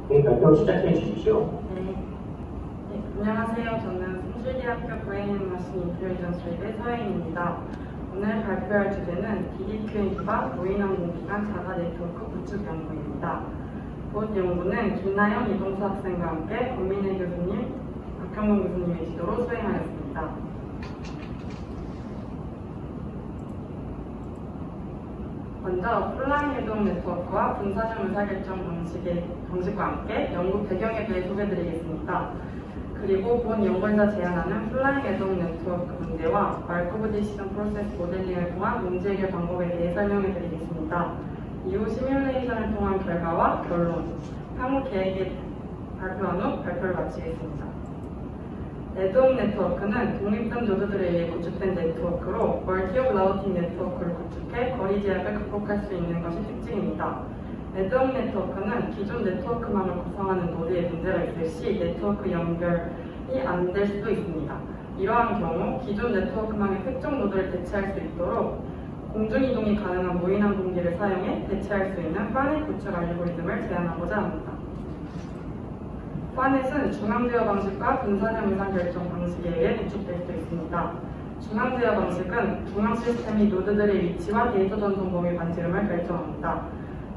발표 시작해 주십시오. 네. 안녕하세요. 저는 성실대학교 브레인 머신 인텔리전스 랩의 서혜인입니다. 오늘 발표할 주제는 DDQN 기반 무인항공 기반 자가 네트워크 구축 연구입니다. 본 연구는 김나영 이동수 학생과 함께 권민혜 교수님, 박형동 교수님의 지도로 수행하였습니다. 먼저 플라잉 이동 네트워크와 분산형 의사결정 방식과 함께 연구 배경에 대해 소개해드리겠습니다. 그리고 본 연구에서 제안하는 플라잉 이동 네트워크 문제와 말코브 디시전 프로세스 모델링을 통한 문제 해결 방법에 대해 설명해드리겠습니다. 이후 시뮬레이션을 통한 결과와 결론, 향후 계획에 발표한 후 발표를 마치겠습니다. 애드홈 네트워크는 독립된 노드들에 의해 구축된 네트워크로 멀티옵 라우팅 네트워크를 구축해 거리 제약을 극복할 수 있는 것이 특징입니다. 애드홈 네트워크는 기존 네트워크망을 구성하는 노드에 문제가 있을 시 네트워크 연결이 안 될 수도 있습니다. 이러한 경우 기존 네트워크망의 특정 노드를 대체할 수 있도록 공중이동이 가능한 무인항공기를 사용해 대체할 수 있는 파넷 구축 알고리즘을 제안하고자 합니다. 파넷은 중앙제어 방식과 분산형 의사결정 방식에 의해 구축될 수 있습니다. 중앙제어 방식은 중앙 시스템이 노드들의 위치와 데이터 전송 범위 반지름을 결정합니다.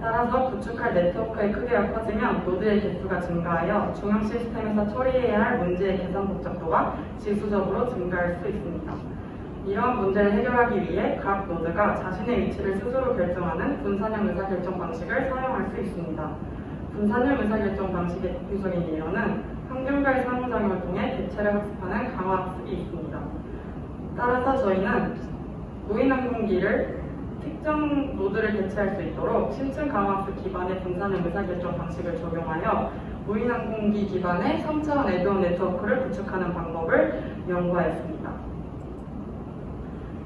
따라서 구축할 네트워크의 크기가 커지면 노드의 개수가 증가하여 중앙 시스템에서 처리해야 할 문제의 계산 복잡도가 지수적으로 증가할 수 있습니다. 이러한 문제를 해결하기 위해 각 노드가 자신의 위치를 스스로 결정하는 분산형 의사결정 방식을 사용할 수 있습니다. 분산형 의사결정 방식의 대표적인 예로는 환경별 상호작용을 통해 대체를 학습하는 강화학습이 있습니다. 따라서 저희는 무인항공기를 특정 노드를 대체할 수 있도록 심층 강화학습 기반의 분산형 의사결정 방식을 적용하여 무인항공기 기반의 3차원 애드홈 네트워크를 구축하는 방법을 연구하였습니다.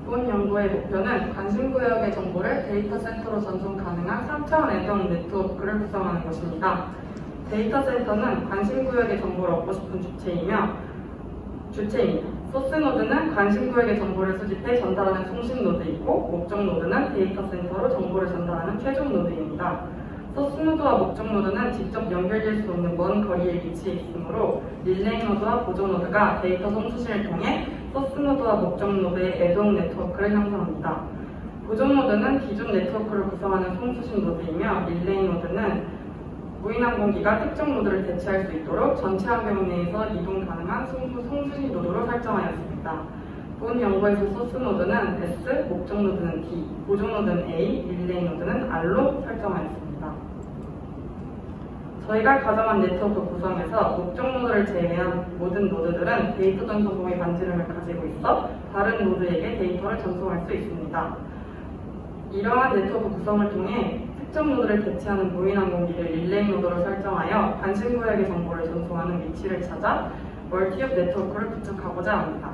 본 연구의 목표는 관심구역의 정보를 데이터 센터로 전송 가능한 3차원 애드홈 네트워크를 구성하는 것입니다. 데이터 센터는 관심구역의 정보를 얻고 싶은 주체입니다. 소스 노드는 관심구역의 정보를 수집해 전달하는 송신 노드이고, 목적 노드는 데이터 센터로 정보를 전달하는 최종 노드입니다. 소스 노드와 목적 노드는 직접 연결될 수 없는 먼 거리에 위치해 있으므로 릴레이 노드와 보조 노드가 데이터 송수신을 통해 소스 노드와 목적 노드의 애드홈 네트워크를 형성합니다. 보조 노드는 기존 네트워크를 구성하는 송수신 노드이며 릴레이 노드는 무인항공기가 특정 노드를 대체할 수 있도록 전체 환경 내에서 이동 가능한 송수신 노드로 설정하였습니다. 본 연구에서 소스 노드는 S, 목적 노드는 D, 보조 노드는 A, 릴레이 노드는 R로 설정하였습니다. 저희가 가정한 네트워크 구성에서 목적 노드를 제외한 모든 노드들은 데이터 전송 범위 반지름을 가지고 있어 다른 노드에게 데이터를 전송할 수 있습니다. 이러한 네트워크 구성을 통해 특정 노드를 대체하는 무인항공기를 릴레이 노드로 설정하여 관심구역의 정보를 전송하는 위치를 찾아 멀티옵 네트워크를 구축하고자 합니다.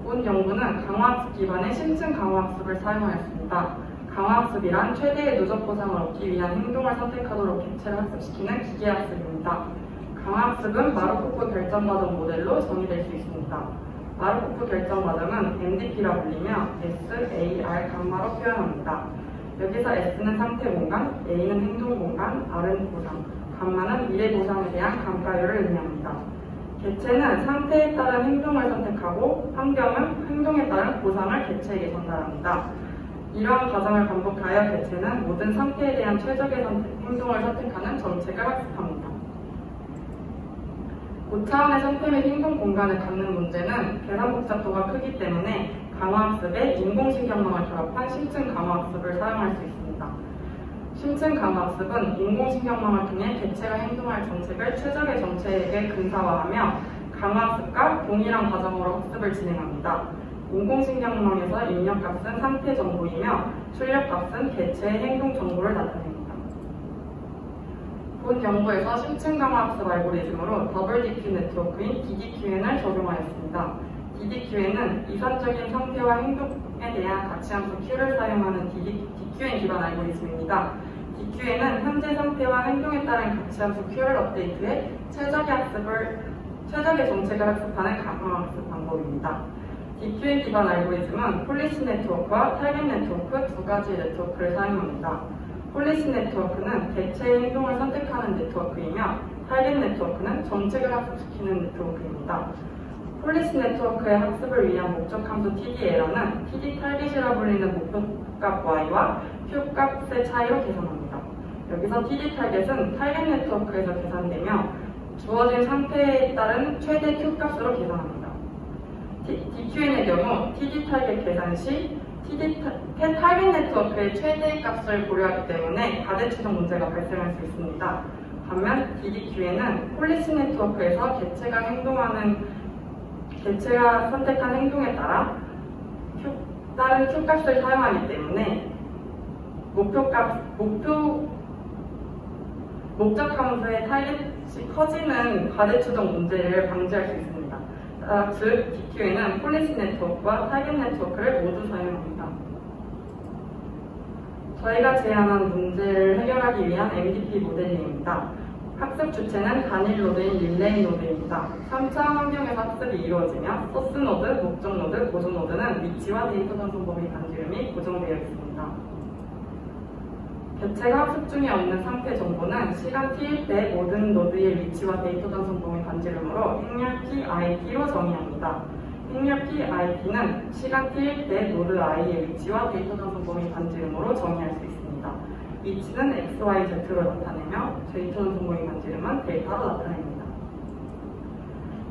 본 연구는 강화학습 기반의 심층 강화학습을 사용하였습니다. 강화학습이란 최대의 누적 보상을 얻기 위한 행동을 선택하도록 객체를 학습시키는 기계학습입니다. 강화학습은 마르코프 결정과정 모델로 정의될 수 있습니다. 마르코프 결정과정은 MDP라 불리며 S, A, R, 감마로 표현합니다. 여기서 S는 상태 공간, A는 행동 공간, R은 보상, 감마는 미래 보상에 대한 감가율을 의미합니다. 객체는 상태에 따른 행동을 선택하고 환경은 행동에 따른 보상을 객체에게 전달합니다. 이러한 과정을 반복하여 객체는 모든 상태에 대한 최적의 행동을 선택하는 정책을 학습합니다. 고차원의 상태 및 행동 공간을 갖는 문제는 계산 복잡도가 크기 때문에 강화학습에 인공신경망을 결합한 심층 강화학습을 사용할 수 있습니다. 심층 강화학습은 인공신경망을 통해 객체가 행동할 정책을 최적의 정책에 근사화하며 강화학습과 동일한 과정으로 학습을 진행합니다. 인공신경망에서 입력값은 상태 정보이며 출력값은 객체의 행동 정보를 나타냅니다. 본 연구에서 심층 강화학습 알고리즘으로 WDQ 네트워크인 DDQN을 적용하였습니다. DDQN은 이산적인 상태와 행동에 대한 가치함수 Q를 사용하는 DQN 기반 알고리즘입니다. DQN은 현재 상태와 행동에 따른 가치함수 Q를 업데이트해 최적의 정책을 학습하는 강화학습 방법입니다. DQN 기반 알고리즘은 폴리시 네트워크와 타겟 네트워크 두 가지 네트워크를 사용합니다. 폴리시 네트워크는 개체의 행동을 선택하는 네트워크이며 타겟 네트워크는 정책을 학습시키는 네트워크입니다. 폴리시 네트워크의 학습을 위한 목적 함수 TD에러는 TD 타겟이라 불리는 목표값 Y와 Q값의 차이로 계산합니다. 여기서 TD 타겟은 타겟 네트워크에서 계산되며 주어진 상태에 따른 최대 Q값으로 계산합니다. DQN의 경우 TD 타겟 계산 시 타겟 네트워크의 최대 값을 고려하기 때문에 가대추정 문제가 발생할 수 있습니다. 반면 DDQN은 폴리시 네트워크에서 개체가 선택한 행동에 따라 다른 Q값을 사용하기 때문에 목적 함수의 타겟이 커지는 가대추정 문제를 방지할 수 있습니다. 즉, DQN은 폴리시 네트워크와 타겟 네트워크를 모두 사용합니다. 저희가 제안한 문제를 해결하기 위한 MDP 모델링입니다. 학습 주체는 단일 노드인 릴레이 노드입니다. 3차 환경에서 학습이 이루어지며 소스 노드, 목적 노드, 보존 노드는 위치와 데이터 전송 범위 간지름이 고정되어 있습니다. 개체가 학습 중에 없는 상태 정보는 시간 t일 때 모든 노드의 위치와 데이터 전송 범위 간지름으로 행렬 PIT로 정의합니다. 행렬 PIT는 시간 t일 때 노드 i의 위치와 데이터 전송 범위 간지름으로 정의할 수 있습니다. 위치는 XYZ로 나타내며 데이터 전송 범위 간지름은 델타로 나타냅니다.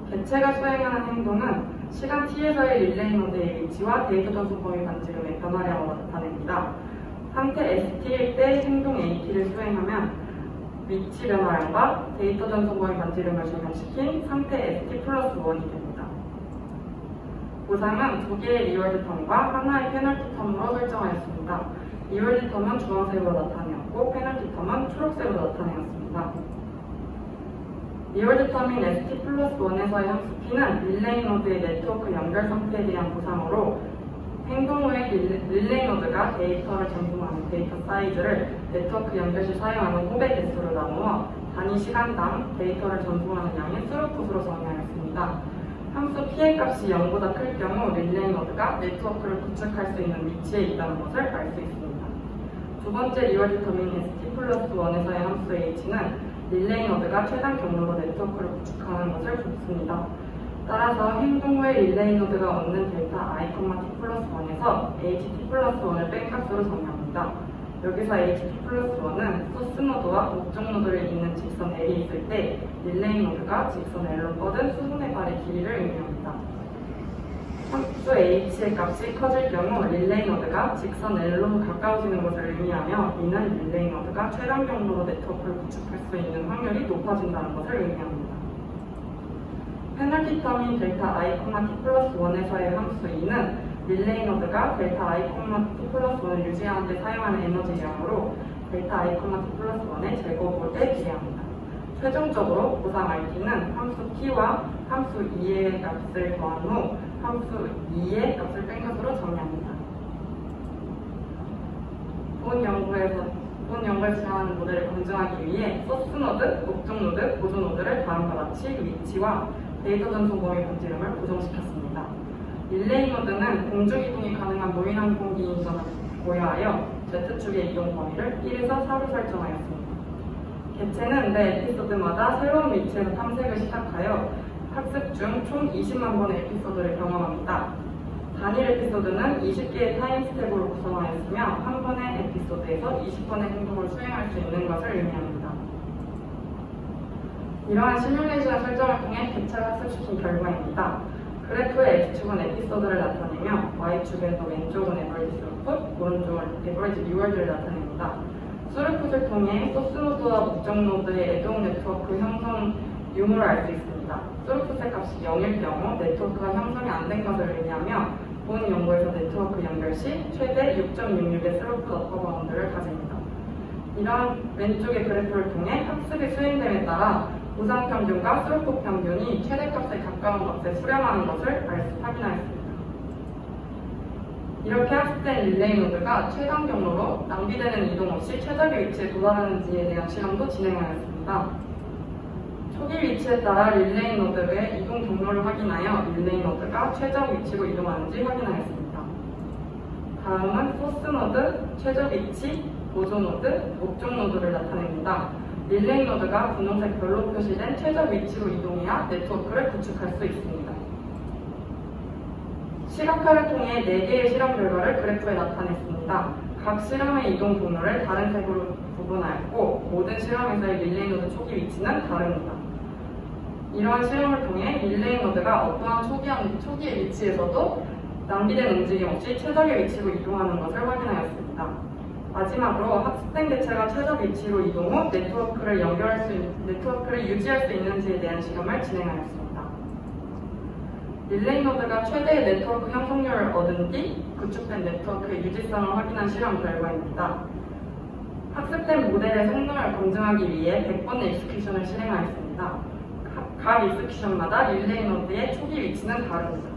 개체가 수행하는 행동은 시간 t에서의 릴레이 노드의 위치와 데이터 전송 범위 간지름의 변화량으로 나타냅니다. 상태 ST일 때 행동 AT를 수행하면 위치 변화량과 데이터 전송 범위 간지름을 적용시킨 상태 ST 플러스 1이 됩니다. 보상은 두 개의 리월드 텀과 하나의 페널티 텀으로 설정하였습니다. 리월드 텀은 주황색으로 나타내었고 페널티 텀은 초록색으로 나타내었습니다. 리월드 텀인 ST 플러스 1에서의 함수 P는 릴레이 노드의 네트워크 연결 상태에 대한 보상으로 행동 후에 릴레이 노드가 데이터를 전송하는 데이터 사이즈를 네트워크 연결 시 사용하는 호배 개수로 나누어 단위 시간당 데이터를 전송하는 양의 스루풋으로 정의하였습니다. 함수 P의 값이 0보다 클 경우 릴레이 노드가 네트워크를 구축할 수 있는 위치에 있다는 것을 알 수 있습니다. 두 번째 리월드 텀인 ST 플러스 1에서의 함수 H는 릴레이 노드가 최단 경로로 네트워크를 구축하는 것을 줬습니다. 따라서 행동 후에 릴레이 노드가 얻는 델타 i, t 플러스 1에서 ht 플러스 1을 뺀 값으로 정의합니다. 여기서 ht 플러스 1은 소스 노드와 목적 노드를 잇는 직선 L이 있을 때 릴레이 노드가 직선 L로 뻗은 수분의 발의 길이를 의미합니다. 함수 h의 값이 커질 경우 릴레이 노드가 직선 L로 가까워지는 것을 의미하며 이는 릴레이 노드가 최단 경로로 네트워크를 구축할 수 있는 확률이 높아진다는 것을 의미합니다. 페널티 텀인 델타 i, t 플러스 1에서의 함수 2는 릴레이 노드가 델타 i, t 플러스 1을 유지하는 데 사용하는 에너지량으로 델타 i, t 플러스 1의 제곱에 비례합니다. 최종적으로 보상 RT는 함수 T와 함수 2의 값을 더한 후 함수 2의 값을 뺀 것으로 정의합니다. 본 연구에서 제안하는 모델을 검증하기 위해 소스 노드, 목적 노드, 보존 노드를 다음과 같이 위치와 데이터 전송 범위 간지름을 고정시켰습니다. 릴레이 노드는 공중이동이 가능한 무인 항공기 인선을 고려하여 Z축의 이동 범위를 1에서 4로 설정하였습니다. 개체는 매 에피소드마다 새로운 위치에서 탐색을 시작하여 학습 중 총 20만 번의 에피소드를 경험합니다. 단일 에피소드는 20개의 타임 스텝으로 구성하였으며 한 번의 에피소드에서 20번의 행동을 수행할 수 있는 것을 의미합니다. 이러한 시뮬레이션 설정을 통해 개체를 학습시킨 결과입니다. 그래프의 X축은 에피소드를 나타내며 Y축에서 왼쪽은 에버리지 스루풋, 오른쪽은 에버리지 리월드를 나타냅니다. 스루풋을 통해 소스 노드와 목적 노드의 애동 네트워크 형성 유무를 알 수 있습니다. 스루풋의 값이 0일 경우 네트워크가 형성이 안 된 것을 의미하며 본 연구에서 네트워크 연결 시 최대 6.66의 스루풋 어퍼 바운드를 가집니다. 이러한 왼쪽의 그래프를 통해 학습이 수행됨에 따라 보상 평균과 스루풋 평균이 최대값에 가까운 값에 수렴하는 것을 확인하였습니다. 이렇게 학습된 릴레이 노드가 최단 경로로 낭비되는 이동 없이 최적의 위치에 도달하는지에 대한 실험도 진행하였습니다. 초기 위치에 따라 릴레이 노드의 이동 경로를 확인하여 릴레이 노드가 최적 위치로 이동하는지 확인하였습니다. 다음은 소스 노드 최적 위치 보조 노드, 목적 노드를 나타냅니다. 릴레이 노드가 분홍색 별로 표시된 최적 위치로 이동해야 네트워크를 구축할 수 있습니다. 시각화를 통해 4개의 실험 결과를 그래프에 나타냈습니다. 각 실험의 이동 경로를 다른 색으로 구분하였고 모든 실험에서의 릴레이 노드 초기 위치는 다릅니다. 이러한 실험을 통해 릴레이 노드가 어떠한 초기의 위치에서도 낭비된 움직임 없이 최적의 위치로 이동하는 것을 확인하였습니다. 마지막으로 학습된 개체가 최적 위치로 이동 후 네트워크를 유지할 수 있는지에 대한 실험을 진행하였습니다. 릴레이 노드가 최대의 네트워크 형성률을 얻은 뒤 구축된 네트워크의 유지성을 확인한 실험 결과입니다. 학습된 모델의 성능을 검증하기 위해 100번의 익스큐션을 실행하였습니다. 각 익스큐션마다 릴레이 노드의 초기 위치는 다릅니다.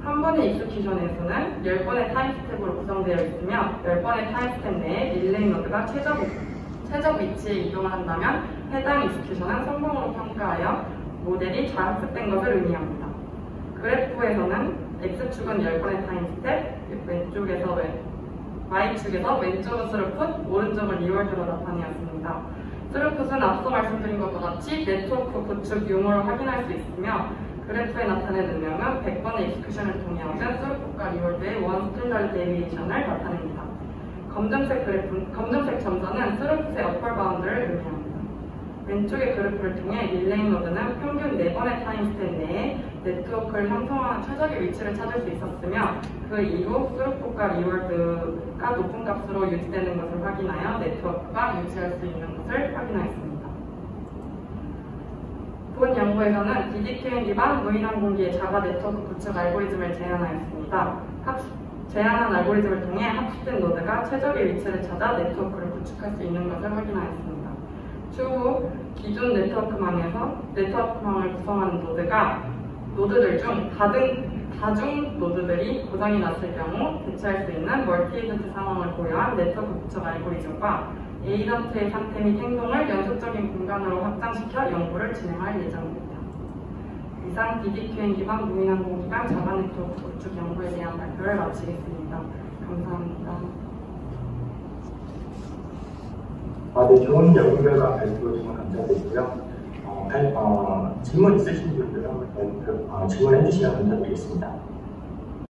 한 번의 익스큐션에서는 10번의 타임스텝으로 구성되어 있으며 10번의 타임스텝 내에 릴레이 노드가 최적 위치에 이동을 한다면 해당 익스큐션은 성공으로 평가하여 모델이 잘 학습된 것을 의미합니다. 그래프에서는 X축은 10번의 타임스텝, Y축에서 왼쪽은 스루풋, 오른쪽은 리월드로 나타내었습니다. 스루풋은 앞서 말씀드린 것과 같이 네트워크 구축 유무를 확인할 수 있으며 그래프에 나타낸 능력은 100번의 익스큐션을 통해 얻은 스루풋과 리월드의 원 스탠다드 데리에이션을 나타냅니다. 검정색 점선은 스루풋의 어퍼 바운드를 의미합니다. 왼쪽의 그래프를 통해 릴레이 노드는 평균 4번의 타임스텝 내에 네트워크를 형성하는 최적의 위치를 찾을 수 있었으며 그 이후 스루풋과 리월드가 높은 값으로 유지되는 것을 확인하여 네트워크가 유지할 수 있는 것을 확인하였습니다. 본 연구에서는 DDQN 기반 무인항공기의 자가 네트워크 구축 알고리즘을 제안하였습니다. 제안한 알고리즘을 통해 학습된 노드가 최적의 위치를 찾아 네트워크를 구축할 수 있는 것을 확인하였습니다. 추후 기존 네트워크망을 구성하는 노드들 중 다중 노드들이 고장이 났을 경우 대체할 수 있는 멀티 에이전트 상황을 고려한 네트워크 구축 알고리즘과 에이전트의 상태 및 행동을 연속적인 공간으로 확장시켜 연구를 진행할 예정입니다. 이상 DDQN 기반 무인항공 기반 자가 네트워크 구축 연구에 대한 발표를 마치겠습니다. 감사합니다. 네, 좋은 연구 결과 발표 정말 감사드리고요. 질문 있으신 분들은 질문해 주시면 감사드리겠습니다.